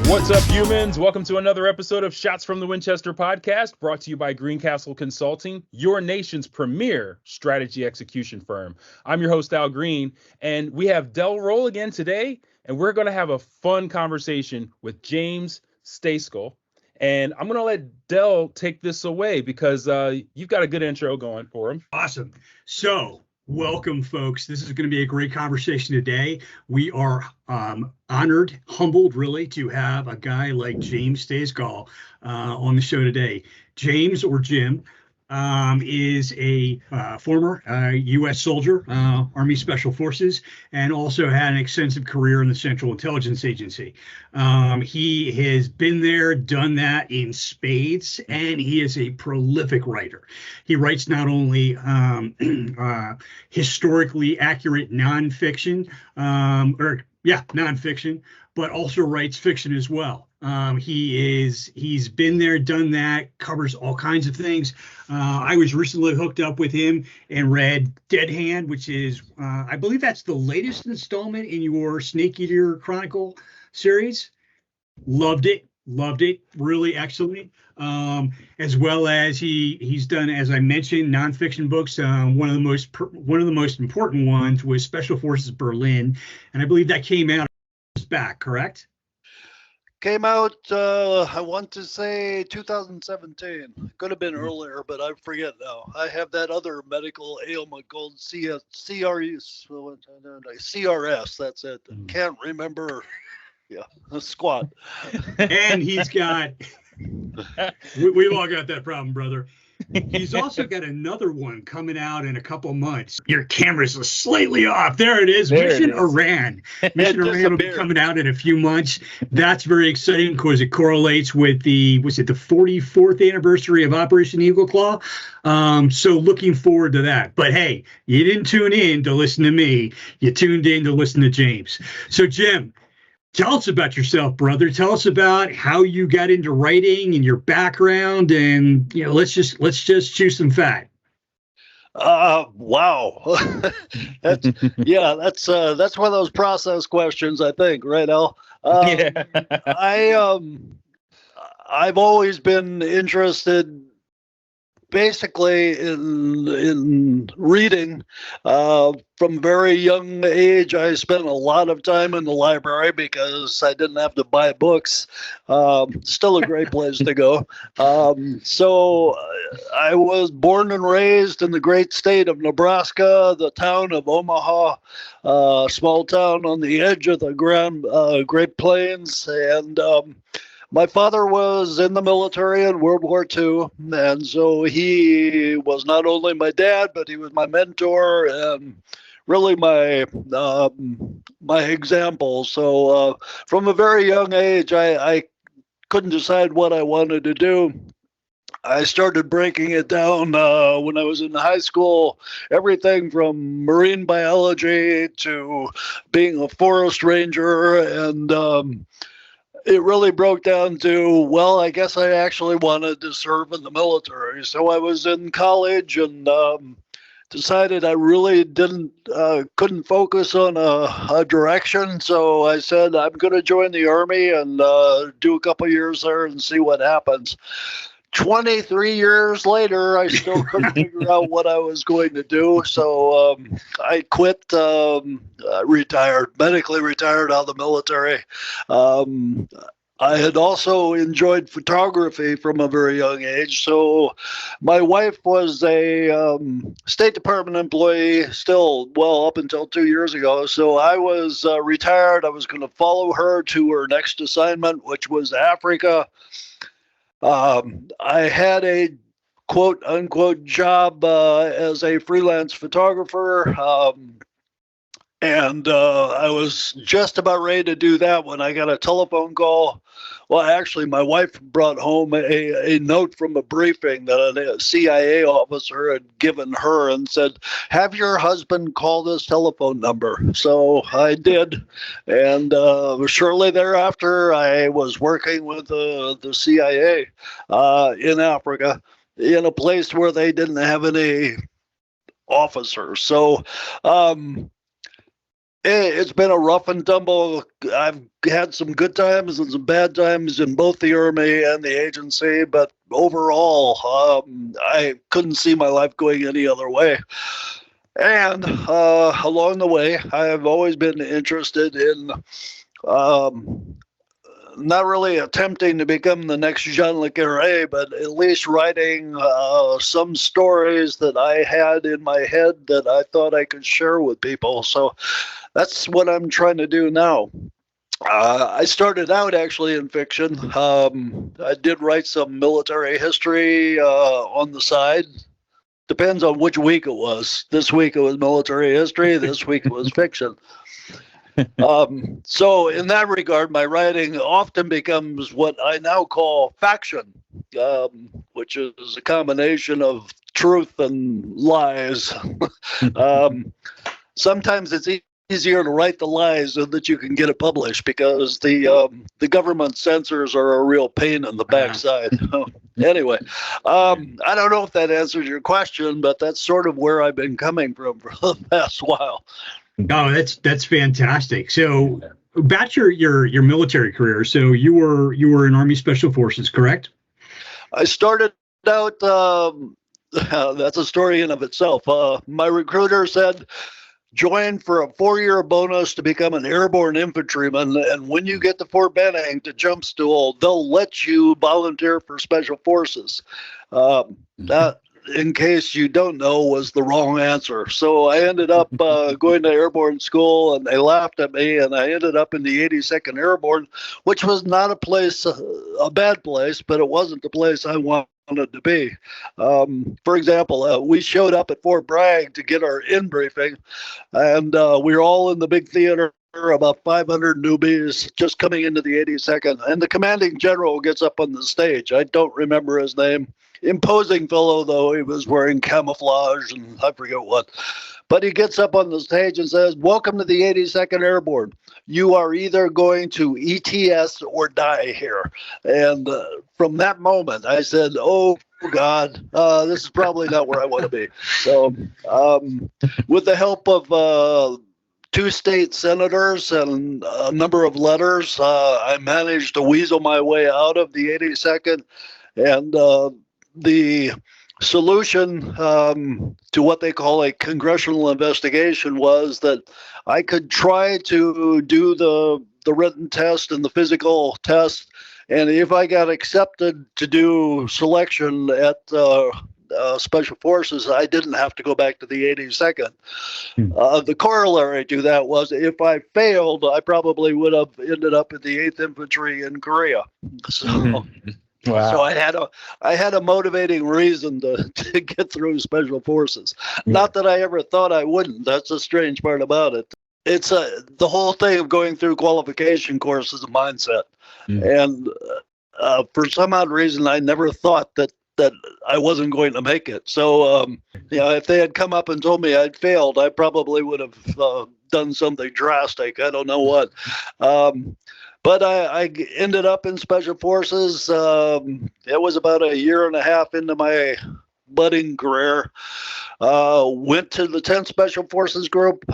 What's up, humans? Welcome to another episode of Shots from the Winchester Podcast, brought to you by Greencastle Consulting, your nation's premier strategy execution firm. I'm your host, Al Green, and we have Del Roll again today, and we're going to have a fun conversation with James Stejskal. And I'm going to let Del take this away because you've got a good intro going for him. Awesome. So, welcome, folks. This is going to be a great conversation today. We are honored, humbled, really, to have a guy like James Stejskal on the show today. James, or Jim, is a former U.S. soldier, Army Special Forces, and also had an extensive career in the Central Intelligence Agency. He has been there, done that in spades, and he is a prolific writer. He writes not only historically accurate nonfiction, nonfiction, but also writes fiction as well. He's been there, done that, covers all kinds of things. I was recently hooked up with him and read Dead Hand, which is, I believe that's the latest installment in your Snake Eater Chronicle series. Loved it, really excellent. As well as he's done, as I mentioned, nonfiction books. One of the most important ones was Special Forces Berlin, and I believe that came out back, correct? Came out, I want to say 2017. Could have been earlier, but I forget now. I have that other medical ailment called CRS. That's it. Can't remember. Yeah, a squat. And he's got, we've all got that problem, brother. He's also got another one coming out in a couple months. Your camera's slightly off. There it is. Mission Iran. Mission Iran will be coming out in a few months. That's very exciting because it correlates with the 44th anniversary of Operation Eagle Claw. So looking forward to that. But hey, you didn't tune in to listen to me. You tuned in to listen to James. So Jim, tell us about yourself, brother. Tell us about how you got into writing and your background, and let's just chew some fat. Wow. That's one of those process questions, I think, right, Al? Yeah. I've always been interested basically in reading. From a very young age, I spent a lot of time in the library because I didn't have to buy books. Still a great place to go. So I was born and raised in the great state of Nebraska, the town of Omaha, small town on the edge of the Great Plains, and my father was in the military in World War II, and so he was not only my dad, but he was my mentor and really my example. So from a very young age, I couldn't decide what I wanted to do. I started breaking it down when I was in high school, everything from marine biology to being a forest ranger, and it really broke down to, well, I guess I actually wanted to serve in the military. So I was in college and decided I really couldn't focus on a direction. So I said, I'm going to join the Army and do a couple years there and see what happens. 23 years later, I still couldn't figure out what I was going to do. So I quit, medically retired out of the military. I had also enjoyed photography from a very young age. So my wife was a State Department employee still, well, up until 2 years ago. So I was retired. I was going to follow her to her next assignment, which was Africa. I had a quote unquote job as a freelance photographer. And I was just about ready to do that when I got a telephone call. Well, actually, my wife brought home a note from a briefing that a CIA officer had given her and said, have your husband call this telephone number. So I did. And shortly thereafter, I was working with the CIA in Africa in a place where they didn't have any officers. So It's been a rough and tumble. I've had some good times and some bad times in both the Army and the agency, but overall, I couldn't see my life going any other way. And along the way, I have always been interested in not really attempting to become the next Jean Le Carré, but at least writing some stories that I had in my head that I thought I could share with people. So that's what I'm trying to do now. I started out actually in fiction. I did write some military history on the side. Depends on which week it was. This week it was military history. This week it was fiction. So in that regard, my writing often becomes what I now call faction, which is a combination of truth and lies. Sometimes it's easier to write the lies so that you can get it published, because the government censors are a real pain in the backside. Anyway, I don't know if that answers your question, but that's sort of where I've been coming from for the past while. Oh, that's fantastic. So about your military career, so you were in Army Special Forces, correct? I started out, that's a story in of itself. My recruiter said, join for a 4-year bonus to become an airborne infantryman, and when you get to Fort Benning to jump stool, they'll let you volunteer for Special Forces. That, in case you don't know, was the wrong answer. So I ended up going to airborne school, and they laughed at me, and I ended up in the 82nd Airborne, which was not a bad place, but it wasn't the place I wanted to be. For example, we showed up at Fort Bragg to get our in briefing, and we were all in the big theater, about 500 newbies just coming into the 82nd, and the commanding general gets up on the stage. I don't remember his name. Imposing fellow, though. He was wearing camouflage and I forget what. But he gets up on the stage and says, "Welcome to the 82nd Airborne. You are either going to ETS or die here." And from that moment, I said, "Oh, God, this is probably not where I want to be." So with the help of 2 state senators and a number of letters, I managed to weasel my way out of the 82nd. And the solution to what they call a congressional investigation was that I could try to do the written test and the physical test, and if I got accepted to do selection at Special Forces, I didn't have to go back to the 82nd. The corollary to that was if I failed, I probably would have ended up in the 8th Infantry in Korea. So. Wow. So I had a motivating reason to get through Special Forces. Not that I ever thought I wouldn't. That's the strange part about it. It's the whole thing of going through qualification course is a mindset. And for some odd reason, I never thought that I wasn't going to make it. So, if they had come up and told me I'd failed, I probably would have done something drastic. I don't know what. But I ended up in Special Forces. It was about a year and a half into my budding career. Went to the 10th Special Forces Group,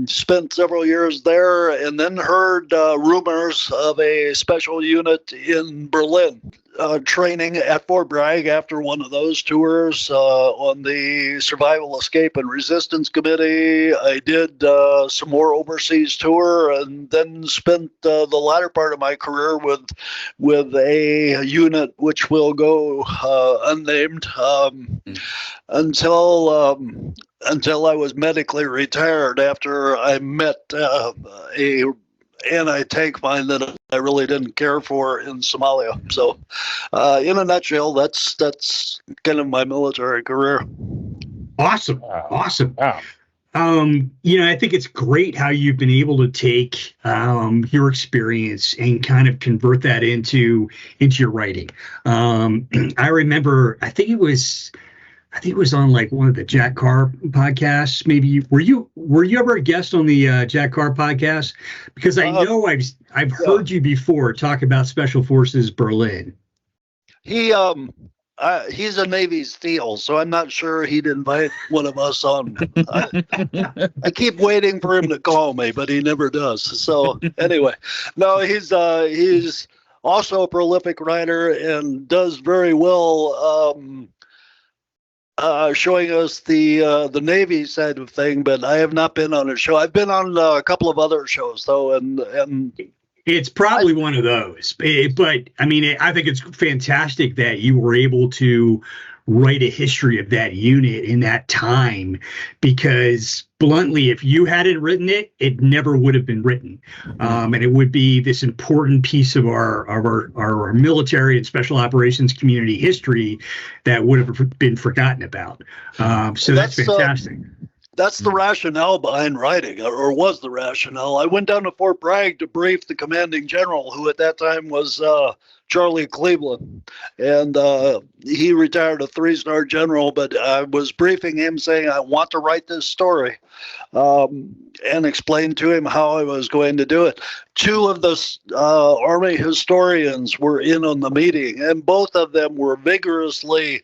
spent several years there, and then heard rumors of a special unit in Berlin. Training at Fort Bragg after one of those tours on the Survival, Escape, and Resistance Committee. I did some more overseas tour, and then spent the latter part of my career with a unit which will go unnamed until I was medically retired after I met a anti-tank mine that I really didn't care for in Somalia. So, in a nutshell, that's kind of my military career. Awesome. Wow. I think it's great how you've been able to take your experience and kind of convert that into your writing. I remember, I think it was on like one of the Jack Carr podcasts. Maybe were you ever a guest on the Jack Carr podcast? Because I know I've heard you before talk about Special Forces Berlin. He he's a Navy SEAL, so I'm not sure he'd invite one of us on. I keep waiting for him to call me, but he never does. So anyway, no, he's also a prolific writer and does very well showing us the Navy side of thing. But I have not been on a show. I've been on a couple of other shows though, and it's probably one of those. But I mean, I think it's fantastic that you were able to write a history of that unit in that time, because bluntly, if you hadn't written it, it never would have been written. And it would be this important piece of our military and special operations community history that would have been forgotten about. So that's fantastic. That's the rationale behind writing, or was the rationale. I went down to Fort Bragg to brief the commanding general, who at that time was Charlie Cleveland. And he retired a 3-star general, but I was briefing him saying, I want to write this story, and explained to him how I was going to do it. 2 of the Army historians were in on the meeting, and both of them were vigorously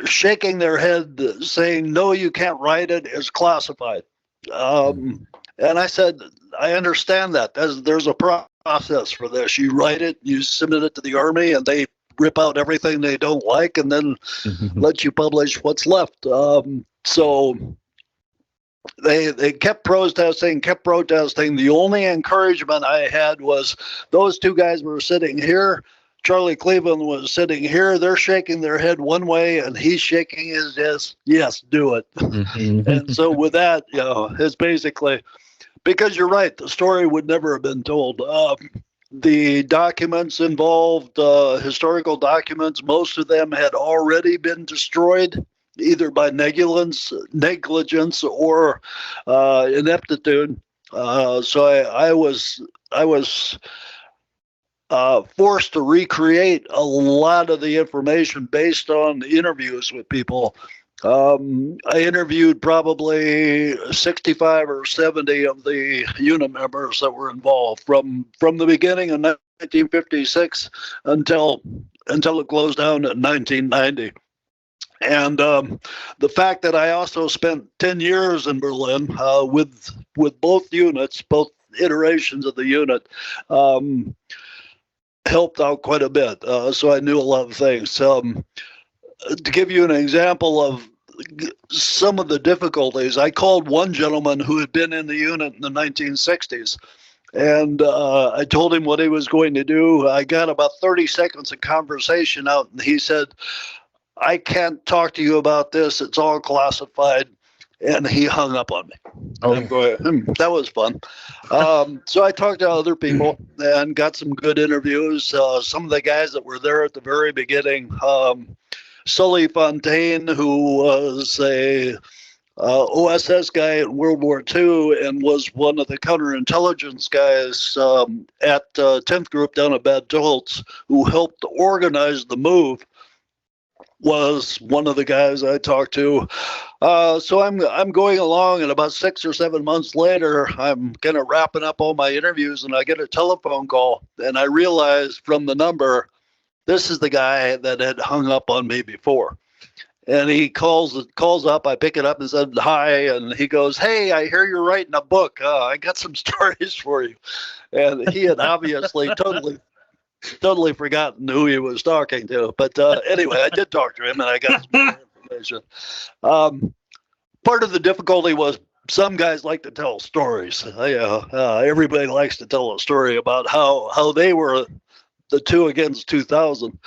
shaking their head, saying, no, you can't write it, it's classified. And I said, I understand that. There's a process for this. You write it, you submit it to the Army, and they rip out everything they don't like and then let you publish what's left. So they kept protesting. The only encouragement I had was those 2 guys were sitting here. Charlie Cleveland was sitting here. They're shaking their head one way, and he's shaking his head. Yes, do it. And so with that, it's basically, because you're right, the story would never have been told. The documents involved, historical documents, most of them had already been destroyed, either by negligence or ineptitude. So I was forced to recreate a lot of the information based on interviews with people. I interviewed probably 65 or 70 of the unit members that were involved from the beginning of 1956 until it closed down in 1990. And the fact that I also spent 10 years in Berlin with both units, both iterations of the unit, helped out quite a bit. So I knew a lot of things. To give you an example of some of the difficulties, I called one gentleman who had been in the unit in the 1960s, and I told him what he was going to do. I got about 30 seconds of conversation out, and he said, I can't talk to you about this. It's all classified. And he hung up on me. Oh, I'm going, that was fun. So I talked to other people and got some good interviews. Some of the guys that were there at the very beginning, Sully Fontaine, who was a OSS guy in World War II and was one of the counterintelligence guys at 10th Group down at Bad Tolz, who helped organize the move, was one of the guys I talked to. So I'm going along, and about 6 or 7 months later, I'm kind of wrapping up all my interviews, and I get a telephone call, and I realize from the number, this is the guy that had hung up on me before. And he calls up. I pick it up and said hi, and he goes, "Hey, I hear you're writing a book. I got some stories for you." And he had obviously totally forgotten who he was talking to. But anyway, I did talk to him, and I got some more information. Part of the difficulty was some guys like to tell stories. Everybody likes to tell a story about how they were the 2 against 2,000.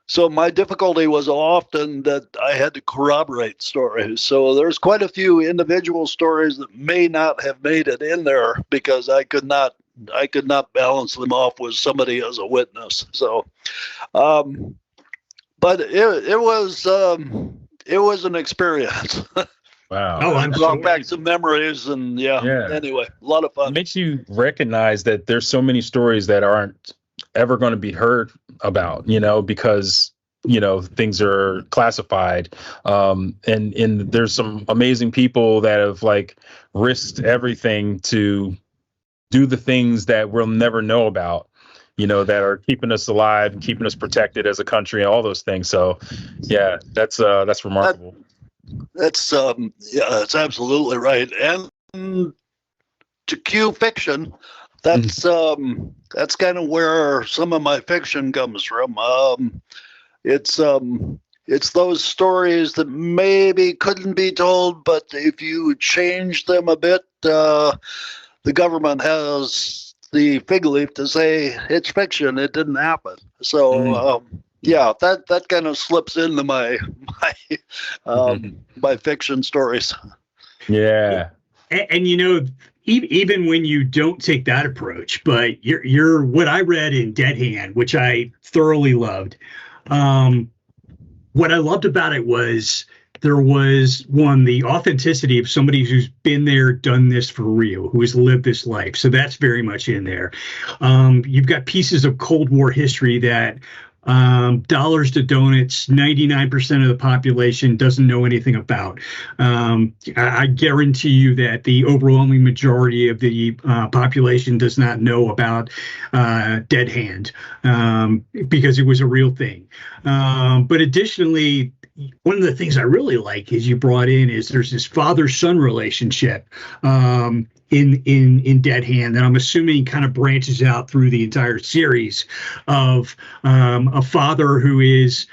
So my difficulty was often that I had to corroborate stories. So there's quite a few individual stories that may not have made it in there because I could not balance them off with somebody as a witness. So, but it was an experience. Wow. Oh, I'm brought back some memories, and yeah. Anyway, a lot of fun. It makes you recognize that there's so many stories that aren't ever going to be heard about, because things are classified. And there's some amazing people that have risked everything to do the things that we'll never know about. that are keeping us alive and keeping us protected as a country and all those things. So yeah, that's remarkable. That's it's absolutely right. And to cue fiction, that's kind of where some of my fiction comes from. It's those stories that maybe couldn't be told, but if you change them a bit, the government has the fig leaf to say it's fiction, it didn't happen. So yeah, that kind of slips into my my fiction stories. Yeah. And even when you don't take that approach, but you're what I read in Dead Hand, which I thoroughly loved. What I loved about it was there was the authenticity of somebody who's been there, done this for real, who has lived this life. So that's very much in there. You've got pieces of Cold War history that dollars to donuts, 99% of the population doesn't know anything about. I guarantee you that the overwhelming majority of the population does not know about Dead Hand because it was a real thing. But additionally, one of the things I really like is you brought in is there's this father-son relationship in Dead Hand that I'm assuming kind of branches out through the entire series of a father who is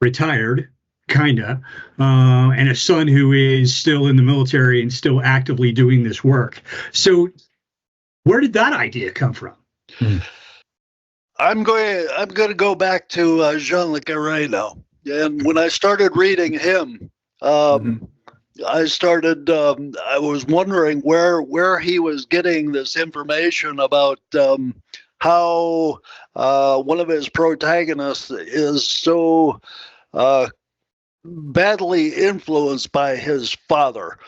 retired, kinda, and a son who is still in the military and still actively doing this work. So where did that idea come from? I'm going to go back to Jean Le Carré now. And when I started reading him, I was wondering where he was getting this information about how one of his protagonists is so badly influenced by his father.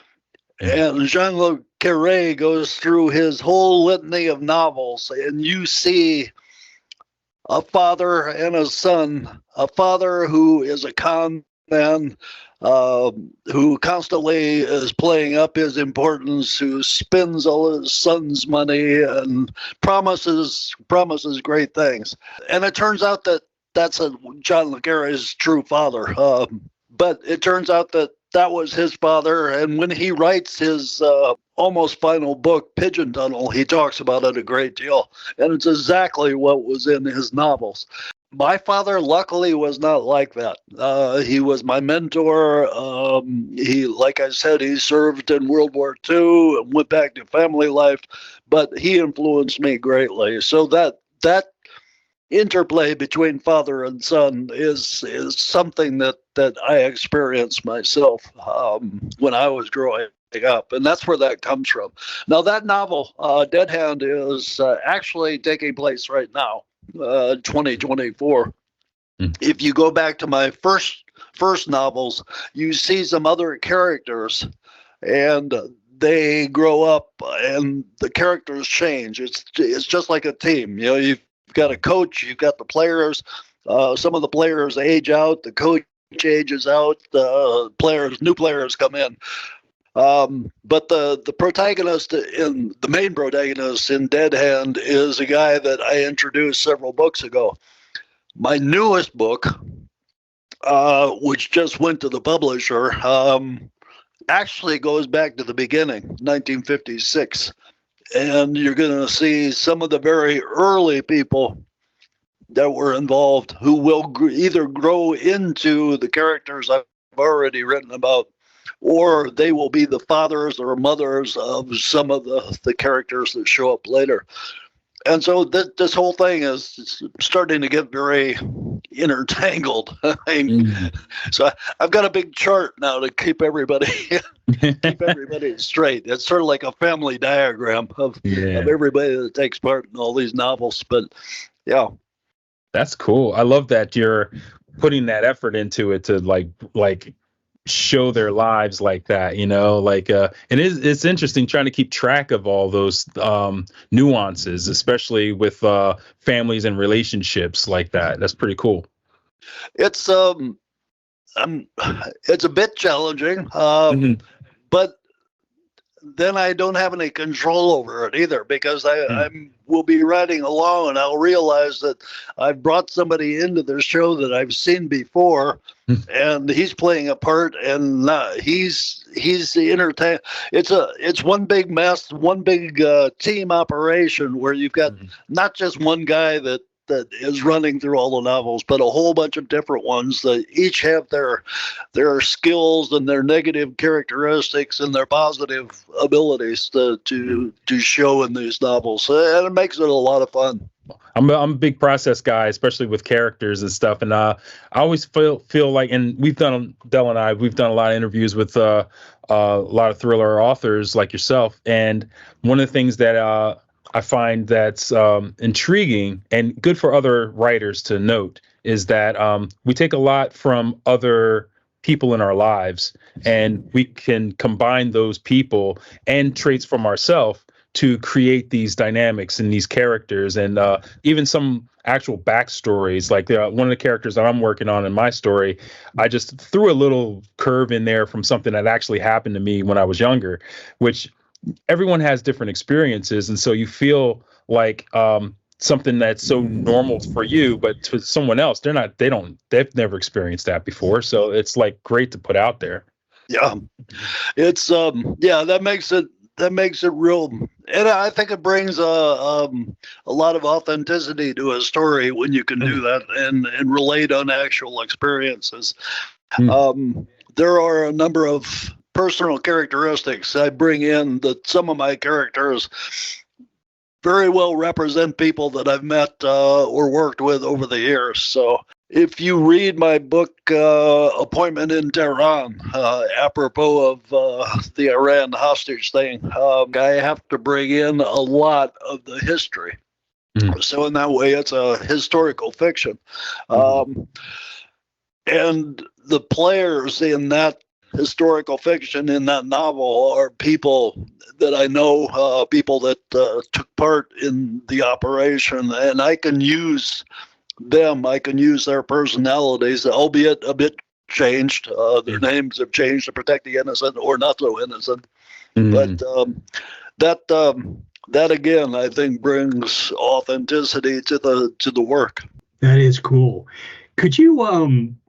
And Jean Le Carré goes through his whole litany of novels, and you see a father and a son, a father who is a con man, who constantly is playing up his importance, who spends all his son's money and promises great things. And it turns out that that's John Le Carré's true father. But it turns out that was his father. And when he writes his almost final book, Pigeon Tunnel, he talks about it a great deal. And it's exactly what was in his novels. My father, luckily, was not like that. He was my mentor. He, like I said, he served in World War II and went back to family life, but he influenced me greatly. So that interplay between father and son is something that I experienced myself when I was growing up, and that's where that comes from. Now, that novel, Dead Hand, is actually taking place right now, 2024. If you go back to my first novels, you see some other characters, and they grow up, and the characters change. It's just like a team. You've got a coach, you've got the players. Some of the players age out, the coach ages out, new players come in. But the protagonist, the main protagonist in Dead Hand, is a guy that I introduced several books ago. My newest book, which just went to the publisher, actually goes back to the beginning, 1956. And you're going to see some of the very early people that were involved who will either grow into the characters I've already written about, or they will be the fathers or mothers of some of the characters that show up later. And so this whole thing is starting to get very intertangled. So I've got a big chart now to keep everybody straight. It's sort of like a family diagram of everybody that takes part in all these novels. But yeah, that's cool. I love that you're putting that effort into it to like show their lives like that, and it's interesting trying to keep track of all those nuances, especially with families and relationships like that. That's pretty cool. It's a bit challenging, but then I don't have any control over it either, because I will be writing along and I'll realize that I've brought somebody into the show that I've seen before, and he's playing a part, and he's the entertain. It's one big mess, one big team operation where you've got not just one guy that is running through all the novels, but a whole bunch of different ones that each have their skills and their negative characteristics and their positive abilities to show in these novels, and it makes it a lot of fun. I'm a big process guy, especially with characters and stuff, and I always feel like, and Del and I, we've done a lot of interviews with a lot of thriller authors like yourself, and one of the things that I find that's intriguing and good for other writers to note is that we take a lot from other people in our lives, and we can combine those people and traits from ourselves to create these dynamics and these characters, and even some actual backstories. Like one of the characters that I'm working on in my story, I just threw a little curve in there from something that actually happened to me when I was younger, which everyone has different experiences, and so you feel like something that's so normal for you, but to someone else, they've never experienced that before. So it's like great to put out there. Yeah, it's that makes it real, and I think it brings a lot of authenticity to a story when you can do that and relate on actual experiences. There are a number of personal characteristics I bring in that some of my characters very well represent people that I've met or worked with over the years. So if you read my book, Appointment in Tehran, apropos of the Iran hostage thing, I have to bring in a lot of the history. So in that way, it's a historical fiction. And the players in that historical fiction in that novel are people that I know, people that took part in the operation, and I can use them. I can use their personalities, albeit a bit changed. Their names have changed to protect the innocent or not so innocent. But that again, I think, brings authenticity to the work. That is cool. Could you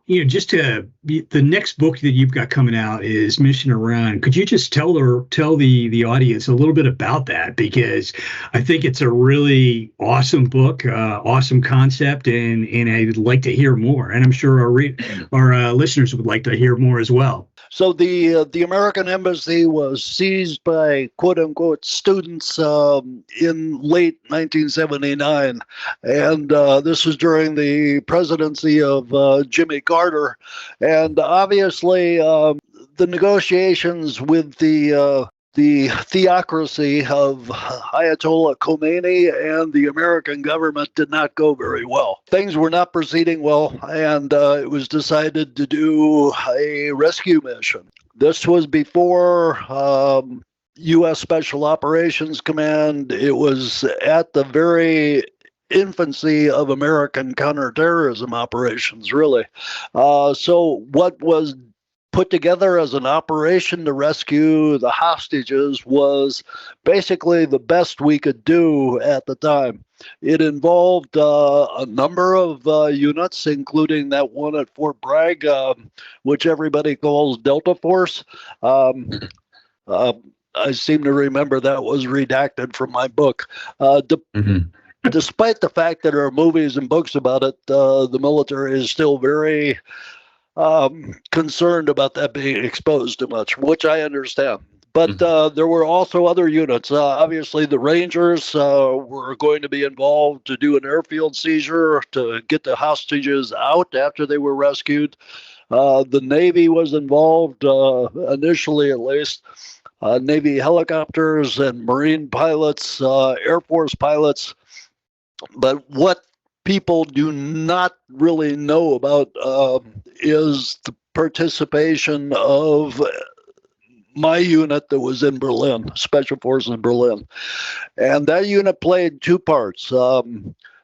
the next book that you've got coming out is Mission Iran. Could you just tell the audience a little bit about that? Because I think it's a really awesome book, awesome concept, and I'd like to hear more. And I'm sure our listeners would like to hear more as well. So the American embassy was seized by quote unquote students in late 1979, and this was during the presidency of Jimmy Carter, and obviously the negotiations with the theocracy of Ayatollah Khomeini and the American government did not go very well. Things were not proceeding well, and it was decided to do a rescue mission. This was before U.S. Special Operations Command. It was at the very infancy of American counterterrorism operations, really. So what was put together as an operation to rescue the hostages was basically the best we could do at the time. It involved a number of units, including that one at Fort Bragg, which everybody calls Delta Force. I seem to remember that was redacted from my book. Despite the fact that there are movies and books about it, the military is still very concerned about that being exposed too much, which I understand. But there were also other units. Obviously, the Rangers were going to be involved to do an airfield seizure to get the hostages out after they were rescued. The Navy was involved, initially at least. Navy helicopters and Marine pilots, Air Force pilots. But what people do not really know about is the participation of my unit that was in Berlin, Special Forces Berlin. And that unit played two parts.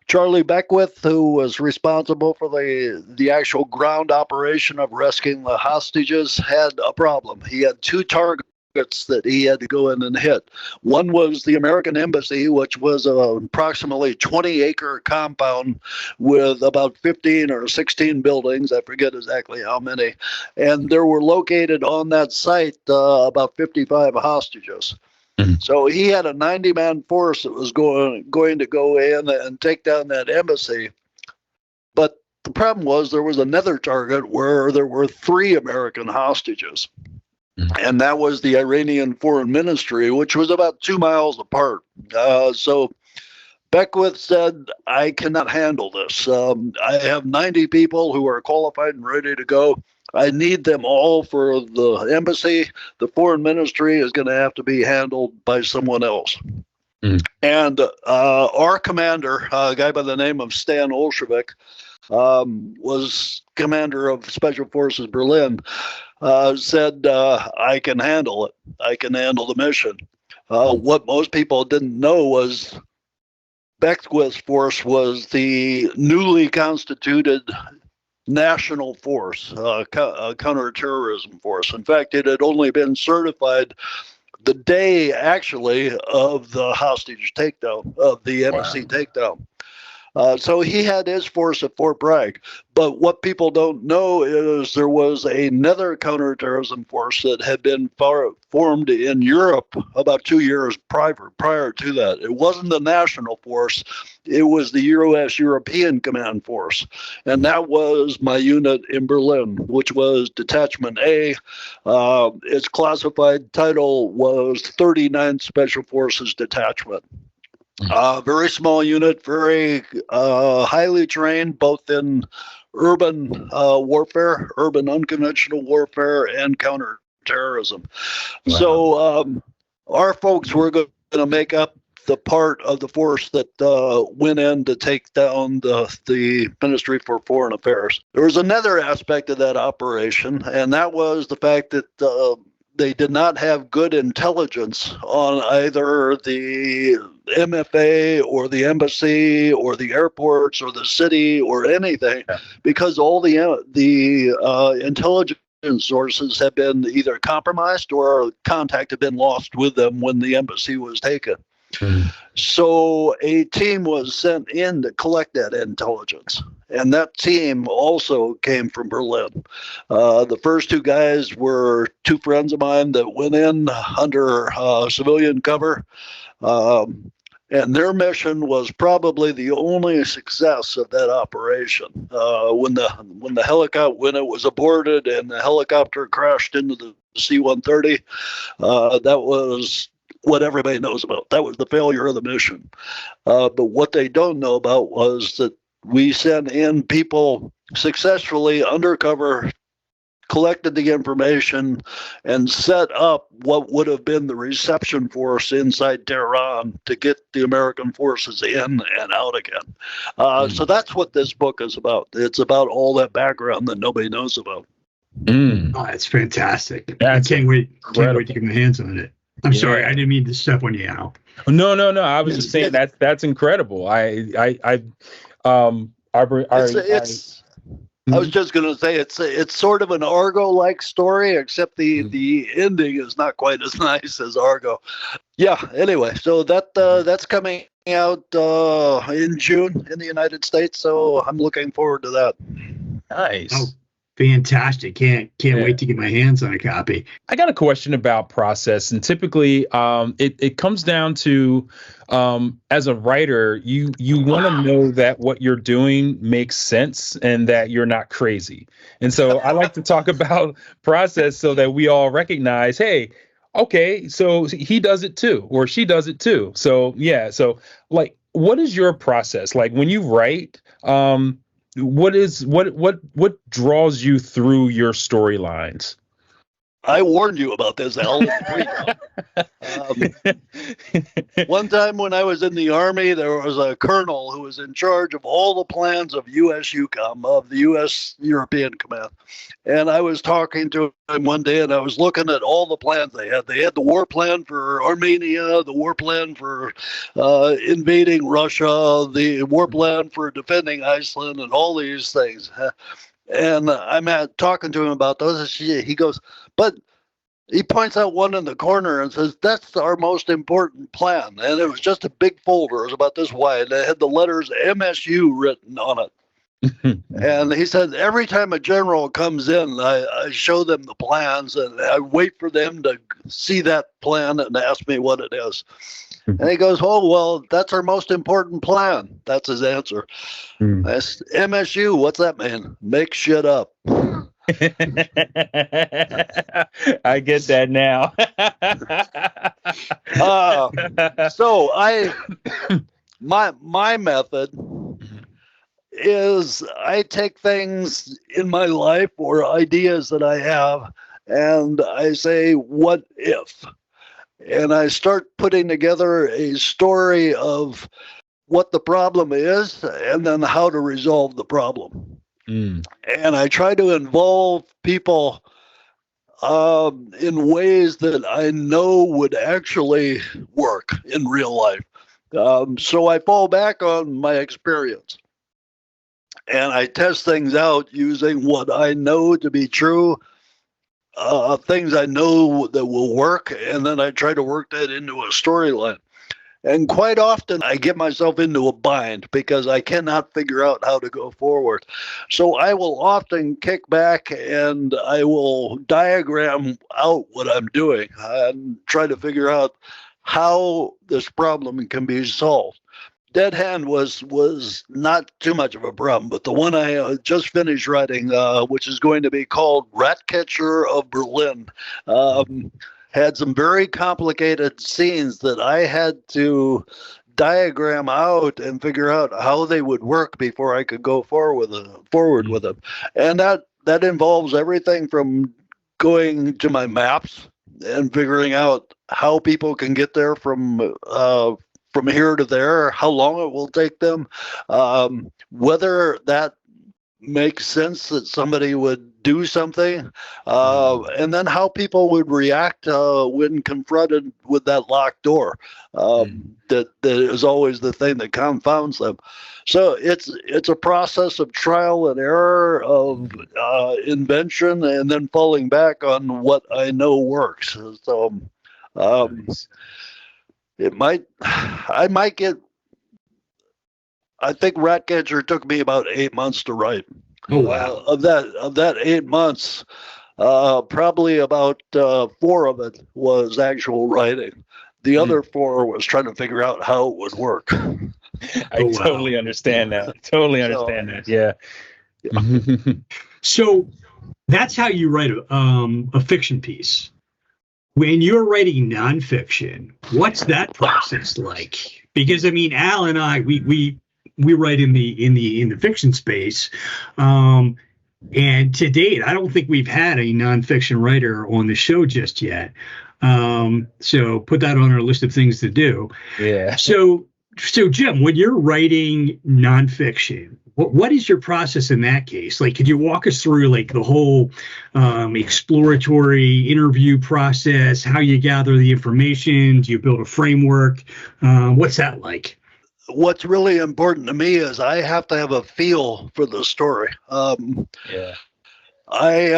Charlie Beckwith, who was responsible for the actual ground operation of rescuing the hostages, had a problem. He had two targets targets that he had to go in and hit. One was the American Embassy, which was an approximately 20-acre compound with about 15 or 16 buildings. I forget exactly how many. And there were located on that site about 55 hostages. So he had a 90-man force that was going to go in and take down that embassy. But the problem was there was another target where there were 3 American hostages. And that was the Iranian Foreign Ministry, which was about 2 miles apart. So Beckwith said, I cannot handle this. I have 90 people who are qualified and ready to go. I need them all for the embassy. The foreign ministry is going to have to be handled by someone else. And our commander, a guy by the name of Stan Olszewicz, was commander of Special Forces Berlin, said, I can handle it. I can handle the mission. What most people didn't know was Beckwith's force was the newly constituted national force, a counterterrorism force. In fact, it had only been certified the day, actually, of the hostage takedown, of the embassy takedown. So he had his force at Fort Bragg. But what people don't know is there was another counterterrorism force that had been formed in Europe about 2 years prior to that. It wasn't the national force. It was the U.S. European Command Force. And that was my unit in Berlin, which was Detachment A. Its classified title was 39th Special Forces Detachment. Very small unit, very highly trained, both in urban warfare, urban unconventional warfare, and counterterrorism. Wow. So our folks were going to make up the part of the force that went in to take down the Ministry for Foreign Affairs. There was another aspect of that operation, and that was the fact that they did not have good intelligence on either the MFA or the embassy or the airports or the city or anything, because all the intelligence sources had been either compromised or contact had been lost with them when the embassy was taken. So a team was sent in to collect that intelligence. And that team also came from Berlin. The first 2 guys were 2 friends of mine that went in under civilian cover. And their mission was probably the only success of that operation. When it was aborted and the helicopter crashed into the C-130, that was what everybody knows about. That was the failure of the mission. But what they don't know about was that we sent in people successfully undercover, collected the information, and set up what would have been the reception force inside Tehran to get the American forces in and out again. So that's what this book is about. It's about all that background that nobody knows about. Oh, that's fantastic. I can't wait to get my hands on it. I'm sorry, I didn't mean to step on you, Al. No. I was just saying that's incredible. I was just going to say it's sort of an Argo-like story, except the ending is not quite as nice as Argo. Yeah. Anyway, so that's coming out in June in the United States. So I'm looking forward to that. Nice. Oh, fantastic. Can't wait to get my hands on a copy. I got a question about process, and typically it comes down to as a writer, you want to know that what you're doing makes sense and that you're not crazy. And so I like to talk about process so that we all recognize, hey, okay, so he does it too, or she does it too. So so like, what is your process? Like when you write, what draws you through your storylines? I warned you about this, Al. One time when I was in the Army, there was a colonel who was in charge of all the plans of USUCOM, of the U.S. European Command. And I was talking to him one day, and I was looking at all the plans they had. They had the war plan for Armenia, the war plan for invading Russia, the war plan for defending Iceland, and all these things. And I'm talking to him about those. He goes, but he points out one in the corner and says, "That's our most important plan." And it was just a big folder. It was about this wide. It had the letters MSU written on it. And he said, every time a general comes in, I show them the plans and I wait for them to see that plan and ask me what it is. And he goes, "Oh, well, that's our most important plan." That's his answer. I said, MSU, what's that mean? Make shit up. I get that now. So my method is I take things in my life or ideas that I have and I say, what if? And I start putting together a story of what the problem is and then how to resolve the problem. And I try to involve people in ways that I know would actually work in real life. So I fall back on my experience. And I test things out using what I know to be true, things I know that will work, and then I try to work that into a storyline. And quite often I get myself into a bind because I cannot figure out how to go forward. So I will often kick back and I will diagram out what I'm doing and try to figure out how this problem can be solved. Dead Hand was not too much of a problem, but the one I just finished writing, which is going to be called Ratcatcher of Berlin, had some very complicated scenes that I had to diagram out and figure out how they would work before I could go forward with them. And that involves everything from going to my maps and figuring out how people can get there from here to there, how long it will take them, whether that makes sense that somebody would do something, and then how people would react when confronted with that locked door. That is always the thing that confounds them. So it's a process of trial and error, of invention, and then falling back on what I know works. So I think Ratcatcher took me about 8 months to write. Oh, wow. Of that 8 months, probably about 4 of it was actual writing. The other 4 was trying to figure out how it would work. I totally understand that. Yeah. So that's how you write a fiction piece. When you're writing nonfiction, what's that process like? Because I mean, Al and I, we write in the fiction space, and to date, I don't think we've had a nonfiction writer on the show just yet. So put that on our list of things to do. Yeah. So Jim, when you're writing nonfiction, what is your process in that case? Like, could you walk us through like the whole exploratory interview process, how you gather the information? Do you build a framework? What's that like? What's really important to me is I have to have a feel for the story. Yeah. I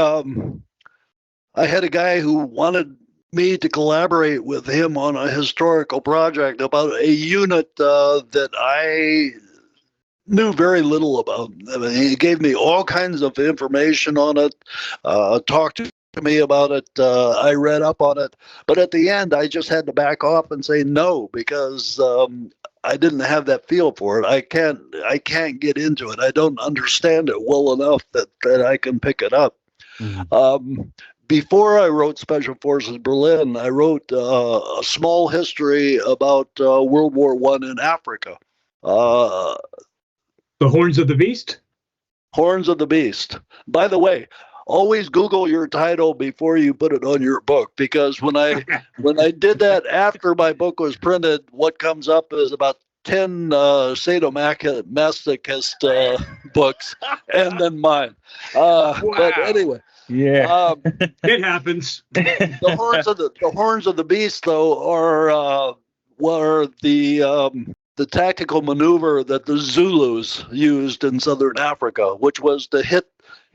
had a guy who wanted me to collaborate with him on a historical project about a unit that I knew very little about. I mean, he gave me all kinds of information on it, talked to me about it. I read up on it, but at the end, I just had to back off and say no because I didn't have that feel for it. I can't get into it. I don't understand it well enough that I can pick it up. Before I wrote Special Forces Berlin, I wrote a small history about World War I in Africa. The Horns of the Beast? Horns of the Beast. By the way, always Google your title before you put it on your book, because when I did that after my book was printed, what comes up is about 10 sadomasochist books, and then mine. Wow. But anyway. Yeah, it happens. The horns of the beast, though, were the tactical maneuver that the Zulus used in southern Africa, which was to hit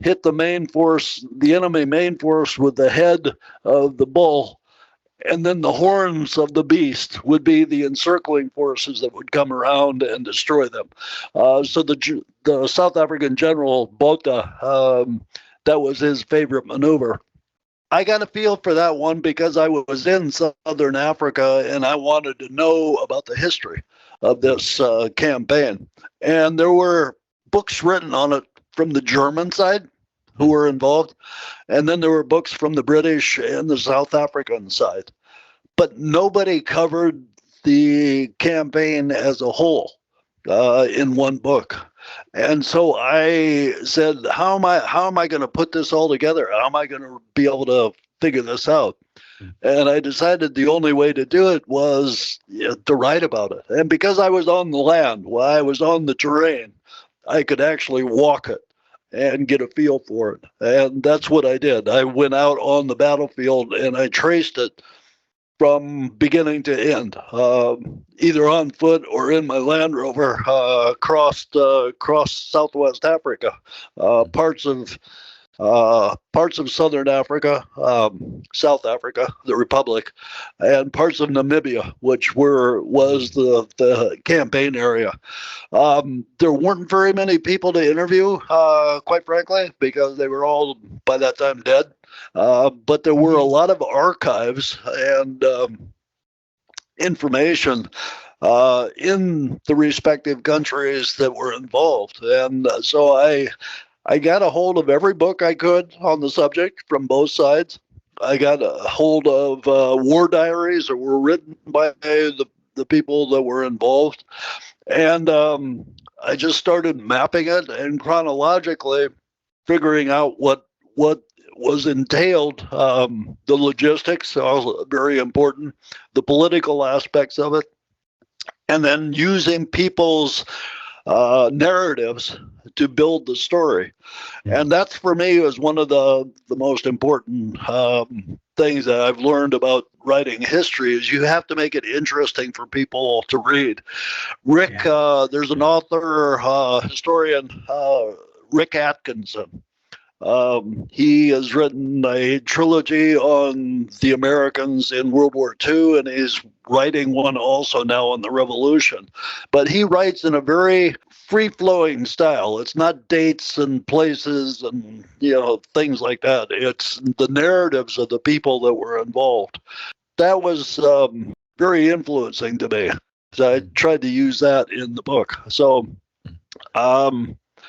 hit the main force, the enemy main force, with the head of the bull, and then the horns of the beast would be the encircling forces that would come around and destroy them. So the South African general Botha, that was his favorite maneuver. I got a feel for that one because I was in Southern Africa and I wanted to know about the history of this campaign. And there were books written on it from the German side who were involved. And then there were books from the British and the South African side. But nobody covered the campaign as a whole in one book. And so I said, how am I going to put this all together? How am I going to be able to figure this out? And I decided the only way to do it was to write about it. And because I was on the land, while I was on the terrain, I could actually walk it and get a feel for it. And that's what I did. I went out on the battlefield and I traced it from beginning to end, either on foot or in my Land Rover, across Southwest Africa, parts of Southern Africa, South Africa, the Republic, and parts of Namibia, which was the campaign area. There weren't very many people to interview, quite frankly, because they were all by that time dead. But there were a lot of archives and information in the respective countries that were involved. And so I got a hold of every book I could on the subject from both sides. I got a hold of war diaries that were written by the people that were involved. And I just started mapping it and chronologically figuring out what was entailed, the logistics, also very important, the political aspects of it, and then using people's narratives to build the story. And that's, for me, was one of the most important things that I've learned about writing history is you have to make it interesting for people to read. There's an author, historian, Rick Atkinson. He has written a trilogy on the Americans in World War II, and he's writing one also now on the Revolution. But he writes in a very free-flowing style. It's not dates and places and things like that. It's the narratives of the people that were involved. That was very influencing to me. So I tried to use that in the book. So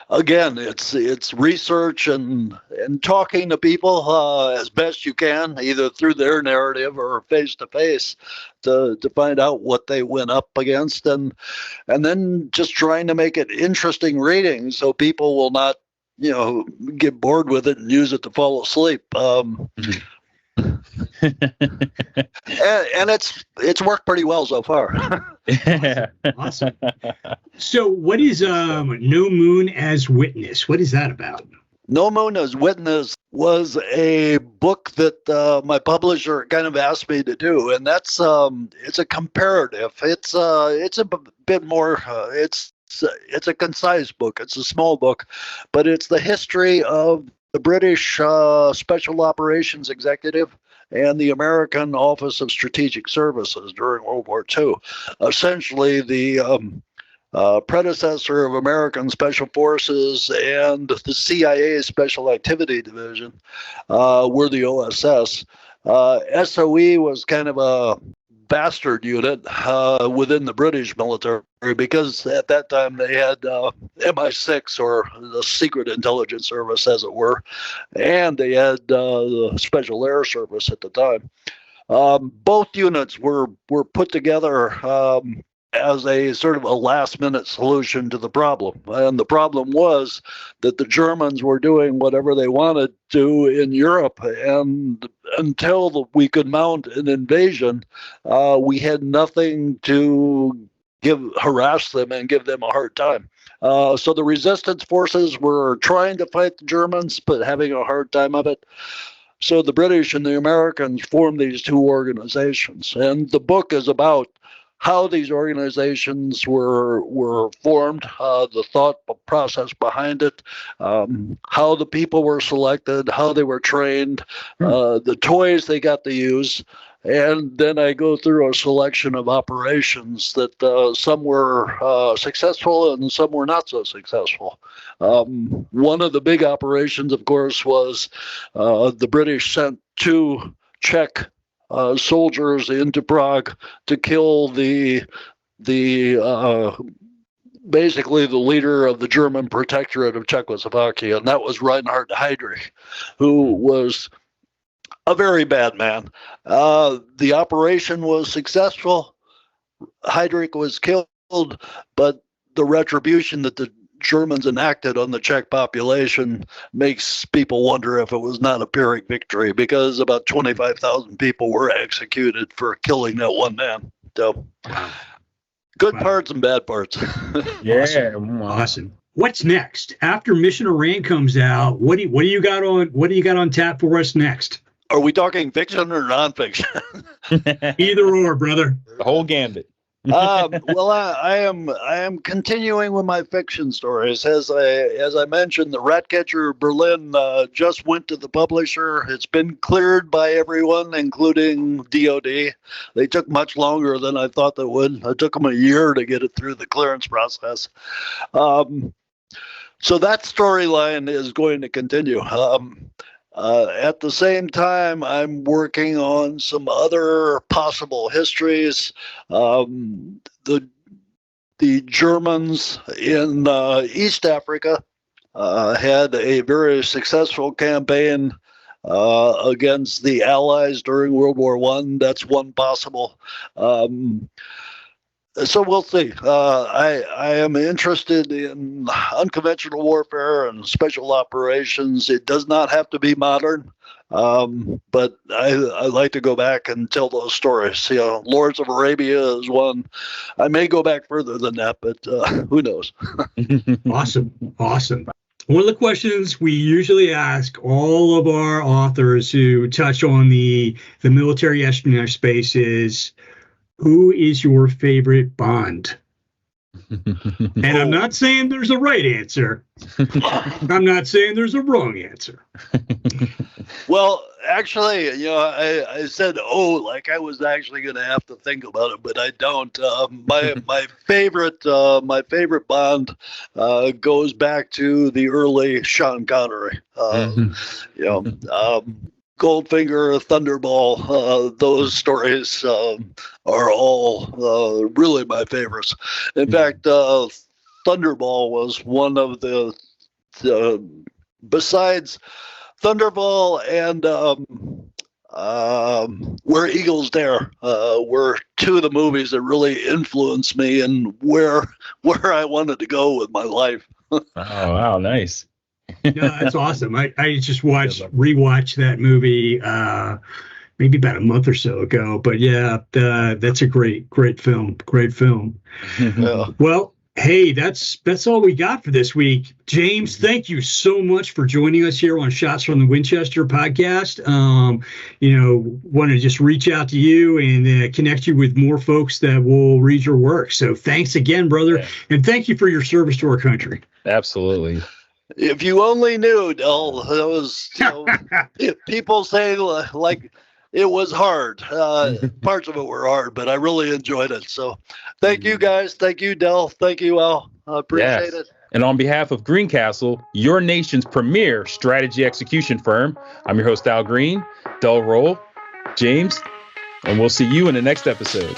again, it's research and talking to people as best you can, either through their narrative or face to face, to find out what they went up against, and then just trying to make it interesting reading so people will not, get bored with it and use it to fall asleep. And it's worked pretty well so far. Awesome. So what is No Moon as Witness? What is that about? No Moon as Witness was a book that my publisher kind of asked me to do, and that's it's a comparative. It's a bit more. It's a concise book. It's a small book, but it's the history of the British Special Operations Executive and the American Office of Strategic Services during World War II. Essentially, the predecessor of American Special Forces and the CIA Special Activity Division were the OSS. SOE was kind of a bastard unit within the British military because at that time they had MI6, or the Secret Intelligence Service, as it were, and they had the Special Air Service at the time. Both units were put together as a sort of a last-minute solution to the problem. And the problem was that the Germans were doing whatever they wanted to in Europe, and until we could mount an invasion, we had nothing to harass them and give them a hard time. So the resistance forces were trying to fight the Germans, but having a hard time of it. So the British and the Americans formed these two organizations. And the book is about how these organizations were formed, the thought process behind it, how the people were selected, how they were trained, the toys they got to use. And then I go through a selection of operations that some were successful and some were not so successful. One of the big operations, of course, was the British sent 2 Czech soldiers into Prague to kill basically the leader of the German protectorate of Czechoslovakia, and that was Reinhard Heydrich, who was a very bad man. The operation was successful. Heydrich was killed, but the retribution that the Germans enacted on the Czech population makes people wonder if it was not a Pyrrhic victory, because about 25,000 people were executed for killing that one man. So, good parts and bad parts. Yeah, awesome. What's next after Mission Iran comes out? What do you got on tap for us next? Are we talking fiction or nonfiction? Either or, brother. The whole gambit. Well, I am continuing with my fiction stories. As I mentioned, the Ratcatcher Berlin just went to the publisher. It's been cleared by everyone, including DOD. They took much longer than I thought they would. It took them a year to get it through the clearance process. So that storyline is going to continue. At the same time, I'm working on some other possible histories. The Germans in East Africa had a very successful campaign against the Allies during World War I. That's one possible. So we'll see. I am interested in unconventional warfare and special operations. It does not have to be modern, but I like to go back and tell those stories. You know, Lords of Arabia is one. I may go back further than that, but who knows? Awesome. One of the questions we usually ask all of our authors who touch on the military espionage space is, who is your favorite Bond? And I'm not saying there's a right answer. I'm not saying there's a wrong answer. Well, actually, you know, I said, like I was actually going to have to think about it, but I don't. My favorite Bond goes back to the early Sean Connery. You know. Goldfinger, Thunderball, those stories are all really my favorites. In fact, Thunderball was one of the besides Thunderball and Where Eagles Dare were two of the movies that really influenced me and where I wanted to go with my life. Oh, wow, nice. No, that's awesome. I just rewatched that movie maybe about a month or so ago. But yeah, that's a great film. Great film. Yeah. Well, hey, that's all we got for this week. James, thank you so much for joining us here on Shots from the Winchester podcast. Want to just reach out to you and connect you with more folks that will read your work. So thanks again, brother. Yeah. And thank you for your service to our country. Absolutely. If you only knew, Del, it was, people say like it was hard. Parts of it were hard, but I really enjoyed it. So thank you guys. Thank you, Del. Thank you, Al. I appreciate it. And on behalf of Greencastle, your nation's premier strategy execution firm, I'm your host, Al Green, Del Roll, James, and we'll see you in the next episode.